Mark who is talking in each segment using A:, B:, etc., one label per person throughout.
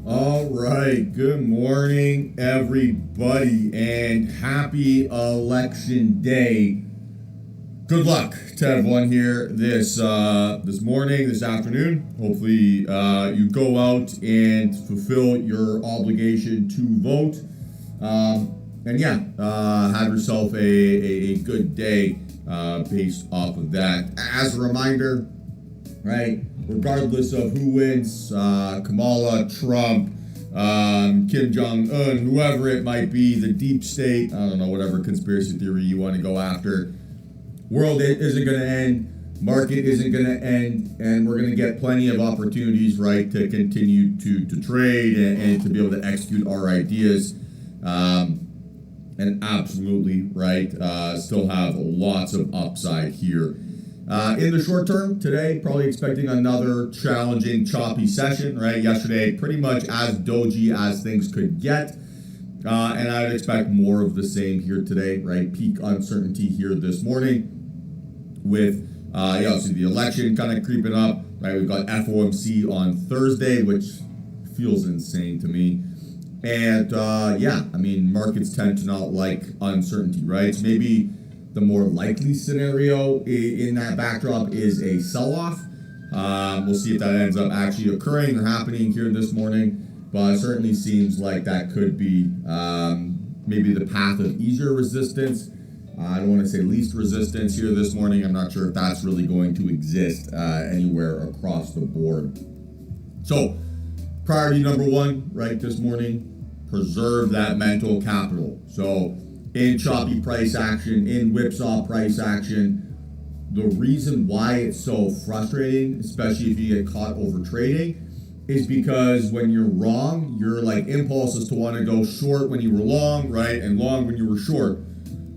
A: All right, good morning, everybody, and happy election day. Good luck to everyone here this morning, this afternoon. Hopefully, you go out and fulfill your obligation to vote. Have yourself a good day based off of that. As a reminder, right? Regardless of who wins, Kamala, Trump, Kim Jong-un, whoever it might be, the deep state, I don't know, whatever conspiracy theory you want to go after, world isn't going to end, market isn't going to end, and we're going to get plenty of opportunities, right, to continue to trade and to be able to execute our ideas. And absolutely, right, still have lots of upside here. In the short term, today, probably expecting another challenging, choppy session, right? Yesterday, pretty much as doji as things could get. And I'd expect more of the same here today, right? Peak uncertainty here this morning with, obviously the election kind of creeping up, right? We've got FOMC on Thursday, which feels insane to me. And, markets tend to not like uncertainty, right? So maybe the more likely scenario in that backdrop is a sell-off. We'll see if that ends up actually occurring or happening here this morning, but it certainly seems like that could be maybe the path of easier resistance. I don't want to say least resistance here this morning. I'm not sure if that's really going to exist anywhere across the board. So, priority number one, right, this morning, preserve that mental capital. So, in choppy price action, in whipsaw price action, the reason why it's so frustrating, especially if you get caught over trading, is because when you're wrong, your impulse is to want to go short when you were long, right, and long when you were short.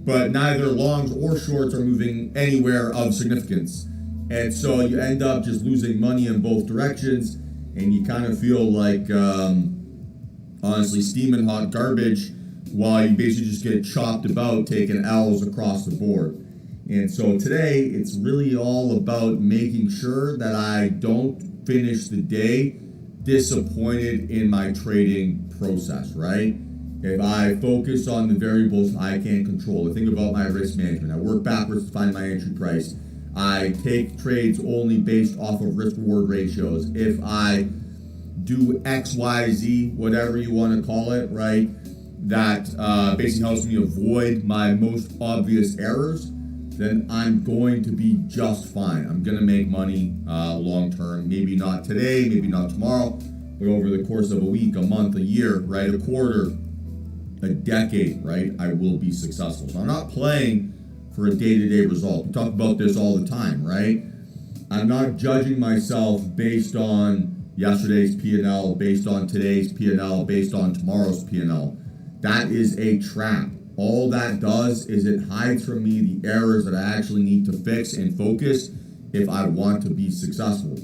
A: But neither longs or shorts are moving anywhere of significance. And so you end up just losing money in both directions, and you kind of feel like, honestly, steaming hot garbage, while you basically just get chopped about taking L's across the board. And so today, it's really all about making sure that I don't finish the day disappointed in my trading process, right? If I focus on the variables I can control, I think about my risk management, I work backwards to find my entry price, I take trades only based off of risk-reward ratios. If I do X, Y, Z, whatever you want to call it, right? That basically helps me avoid my most obvious errors, then I'm going to be just fine. I'm going to make money long term. Maybe not today, maybe not tomorrow, but over the course of a week, a month, a year, right, a quarter, a decade, right, I will be successful. So I'm not playing for a day-to-day result. We talk about this all the time, right? I'm not judging myself based on yesterday's P&L, based on today's P&L, based on tomorrow's P&L. That is a trap. All that does is it hides from me the errors that I actually need to fix and focus if I want to be successful.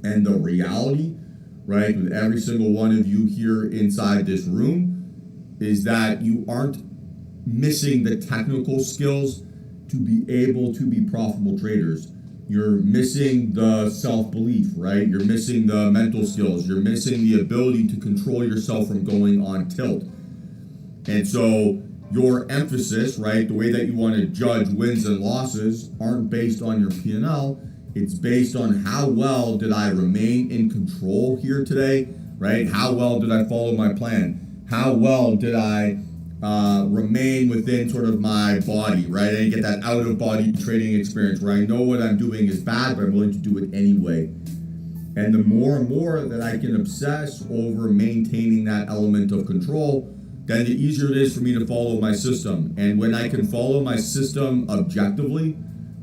A: And the reality, right, with every single one of you here inside this room is that you aren't missing the technical skills to be able to be profitable traders. You're missing the self-belief, right? You're missing the mental skills. You're missing the ability to control yourself from going on tilt. And so your emphasis, right, the way that you want to judge wins and losses aren't based on your P&L. It's based on how well did I remain in control here today, right? How well did I follow my plan? How well did I remain within sort of my body, right? I didn't get that out-of-body trading experience where I know what I'm doing is bad, but I'm willing to do it anyway. And the more and more that I can obsess over maintaining that element of control, then the easier it is for me to follow my system. And when I can follow my system objectively,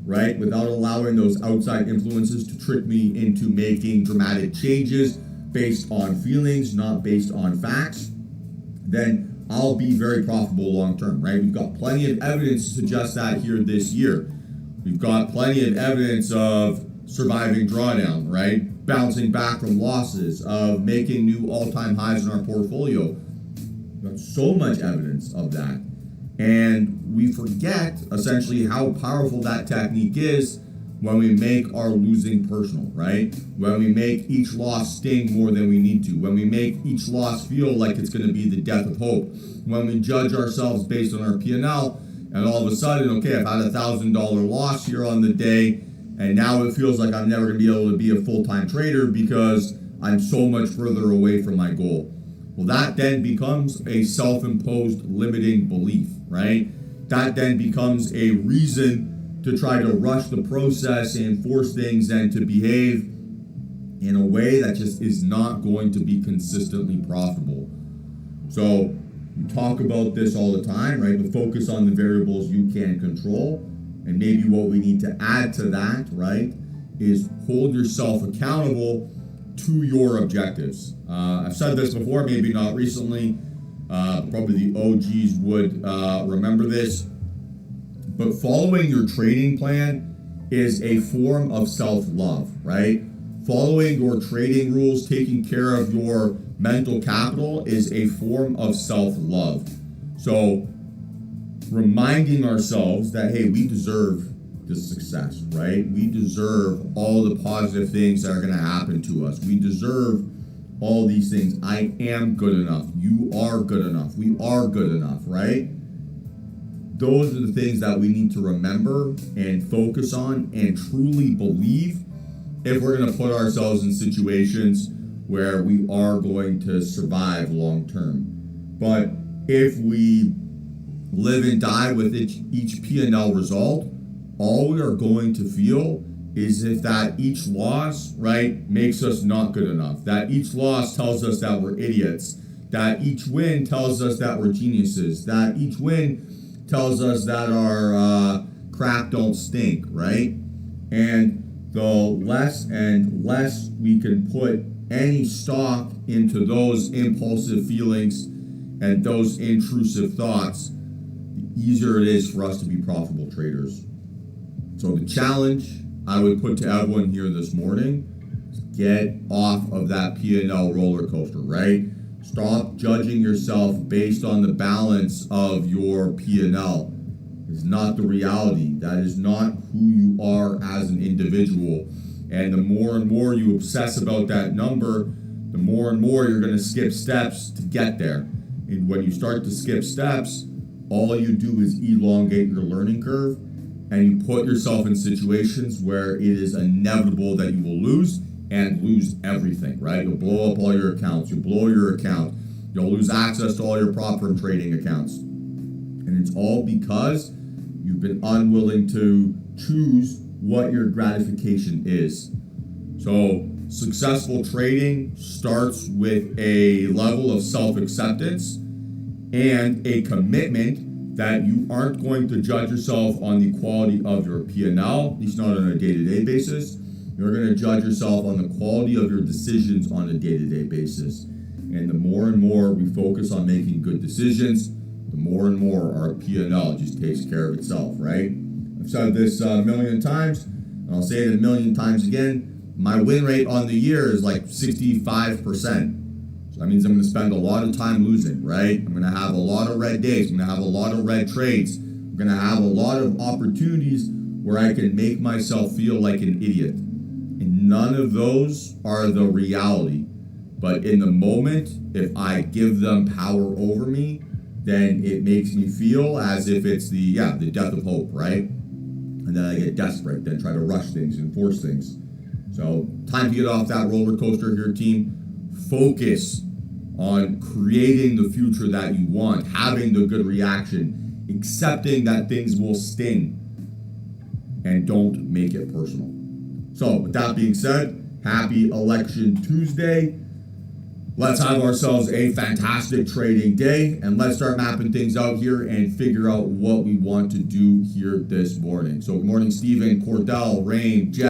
A: right, without allowing those outside influences to trick me into making dramatic changes based on feelings, not based on facts, then I'll be very profitable long term, right? We've got plenty of evidence to suggest that here this year. We've got plenty of evidence of surviving drawdown, right? Bouncing back from losses, of making new all-time highs in our portfolio. We've got so much evidence of that. And we forget essentially how powerful that technique is when we make our losing personal, right? When we make each loss sting more than we need to, when we make each loss feel like it's going to be the death of hope, when we judge ourselves based on our P&L, and all of a sudden, okay, I've had $1,000 loss here on the day, and now it feels like I'm never going to be able to be a full-time trader because I'm so much further away from my goal. Well, that then becomes a self-imposed limiting belief, right? That then becomes a reason to try to rush the process and force things and to behave in a way that just is not going to be consistently profitable. So we talk about this all the time, right? But focus on the variables you can control. And maybe what we need to add to that, right, is hold yourself accountable to your objectives. I've said this before, maybe not recently. Probably the OGs would remember this. But following your trading plan is a form of self-love, right? Following your trading rules, taking care of your mental capital is a form of self-love. So reminding ourselves that, hey, we deserve this success, right? We deserve all the positive things that are going to happen to us. We deserve all these things. I am good enough. You are good enough. We are good enough, right? Those are the things that we need to remember and focus on and truly believe if we're going to put ourselves in situations where we are going to survive long term. But if we live and die with each P&L result, all we are going to feel is if that each loss, right, makes us not good enough. That each loss tells us that we're idiots. That each win tells us that we're geniuses. That each win tells us that our crap don't stink, right? And the less and less we can put any stock into those impulsive feelings and those intrusive thoughts, the easier it is for us to be profitable traders. So the challenge I would put to everyone here this morning is get off of that P&L roller coaster, right? Stop judging yourself based on the balance of your P&L. It's not the reality. That is not who you are as an individual. And the more and more you obsess about that number, the more and more you're going to skip steps to get there. And when you start to skip steps, all you do is elongate your learning curve, and you put yourself in situations where it is inevitable that you will lose and lose everything, right? You'll blow up all your accounts. You'll blow your account. You'll lose access to all your prop firm trading accounts. And it's all because you've been unwilling to choose what your gratification is. So successful trading starts with a level of self-acceptance and a commitment that you aren't going to judge yourself on the quality of your P&L, at least not on a day-to-day basis. You're going to judge yourself on the quality of your decisions on a day-to-day basis. And the more and more we focus on making good decisions, the more and more our P&L just takes care of itself, right? I've said this a million times, and I'll say it a million times again. My win rate on the year is like 65%. That means I'm going to spend a lot of time losing, right? I'm going to have a lot of red days. I'm going to have a lot of red trades. I'm going to have a lot of opportunities where I can make myself feel like an idiot. And none of those are the reality. But in the moment, if I give them power over me, then it makes me feel as if it's the death of hope, right? And then I get desperate, then try to rush things and force things. So time to get off that roller coaster here, team. Focus on creating the future that you want, having the good reaction, accepting that things will sting, and don't make it personal. So with that being said, happy Election Tuesday. Let's have ourselves a fantastic trading day, and let's start mapping things out here and figure out what we want to do here this morning. So good morning, Stephen, Cordell, Rain, Jeff.